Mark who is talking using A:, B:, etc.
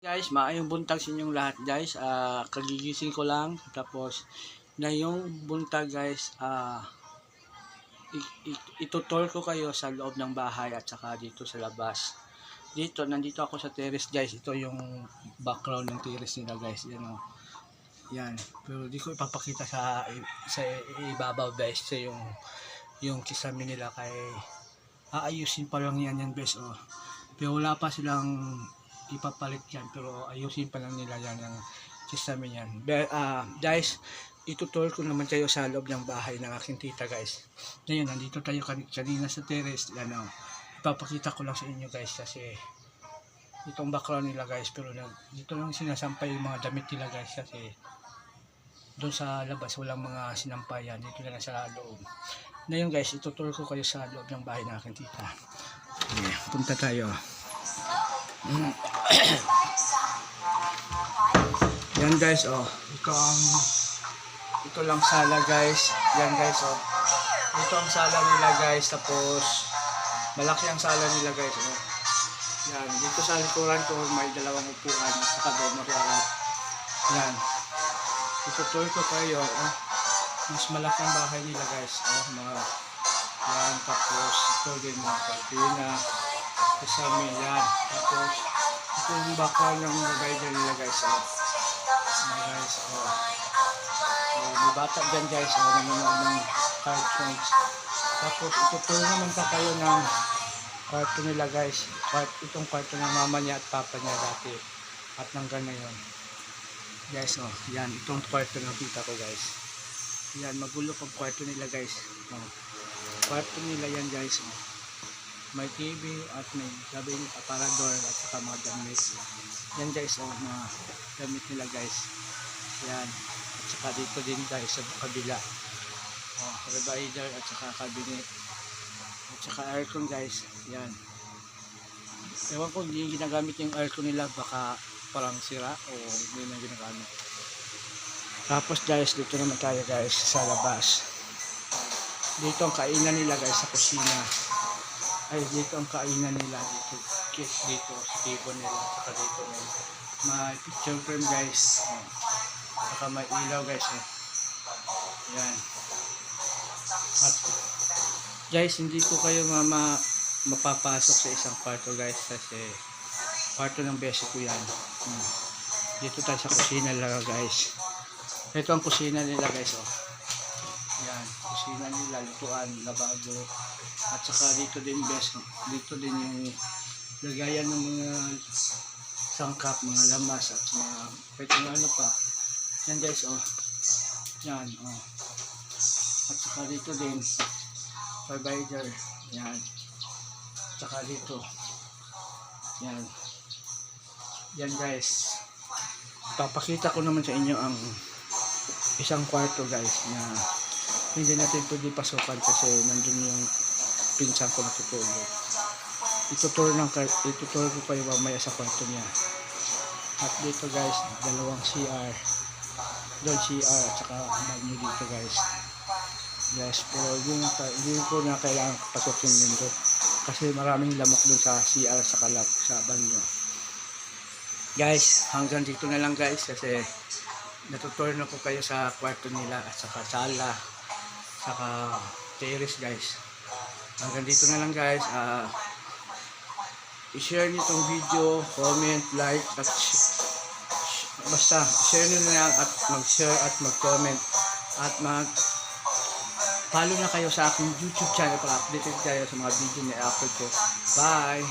A: Guys, maayong buntag sa inyong lahat guys. Kagigising ko lang. Tapos, ngayong buntag guys, itutol ko kayo sa loob ng bahay at saka dito sa labas. Nandito ako sa terrace guys. Ito yung background ng terrace nila guys. Yan o. Yan. Pero di ko ipapakita sa ibabaw guys. Sa yung kisame nila kay aayusin pa lang yan guys o. Pero wala pa silang ipapalit yan, pero ayusin pa lang nila yan yung kisame yan. Guys, itutol ko naman kayo sa loob ng bahay ng aking tita guys. Ngayon, nandito tayo kanina sa terrace. Yan o. Ipapakita ko lang sa inyo guys kasi itong background nila guys, pero dito lang sinasampay yung mga damit nila guys kasi doon sa labas walang mga sinampayan, dito lang sa loob. Ngayon guys, itutol ko kayo sa loob ng bahay ng aking tita. Okay, punta tayo. Yan guys, oh. Ito lang sala guys. Yan guys, oh. Ito ang sala nila guys. Tapos malaki ang sala nila guys, oh. Yan, dito sa likuran ko may dalawang upuan at saka doon makuharap. Yan. Itutur ko kayo, oh. Mas malaki ang bahay nila guys, oh. Yan, tapos ito din mga kartina. Kasama yan. Tapos ito yung background ng guide nila guys, oh. Guys, oh. May bata dyan guys, oh, nanonood ng cartoons. Tapos ituturo naman pa kayo ng kwarto nila guys. Itong kwarto ng mama niya at papa niya dati at hanggang ngayon guys, oh. Yan, itong kwarto ng tita ko guys. Yan, magulo pag kwarto nila guys, oh. Kwarto nila yan guys, oh. May TV at may labing aparador at saka mga damit. Yan guys, oh, mga damit nila guys. Yan, at saka dito din guys sa kabila, oh, divider at saka cabinet at saka aircon guys. Yan, ewan ko hindi ginagamit yung aircon nila, baka parang sira o hindi na ginagamit. Tapos guys, dito naman tayo guys sa labas. Dito ang kainan nila guys, sa kusina. Ay, dito ang kainan nila, dito sa table nila, saka dito may picture frame guys, saka may ilaw guys, eh. Yan. At guys, hindi ko kayo mapapasok sa isang kwarto guys kasi kwarto ng besi ko yan. Dito tayo sa kusina nila guys. Ito ang kusina nila guys, oh. Yan, kusina nila, lutuan, lababo. At saka dito din best, dito din yung lagayan ng mga sangkap, mga lamas at mga kahit ano pa. Yan guys, oh. Yan, oh. At saka dito din divider. Yan. At saka dito. Yan. Yan guys. Papakita ko naman sa inyo ang isang kwarto guys na hindi natin pwede pasukan kasi nandun yung pinsan ko natutulog. Ituturo ko kayo mamaya sa kwarto niya. At dito guys, dalawang CR. Doon CR at saka banyo dito guys. Yes, pero hindi ko na kailangan pasukin dito kasi maraming lamok doon sa CR sa banyo. Guys, hanggang dito na lang guys kasi natuturo na ko kayo sa kwarto nila at saka sala, saka terrace guys. Hanggang dito na lang guys. I-share nyo itong video, comment, like at basta share nyo na lang at mag-share at mag-comment at mag-follow na kayo sa aking YouTube channel para updated kayo sa mga video na i-upload ko. Bye!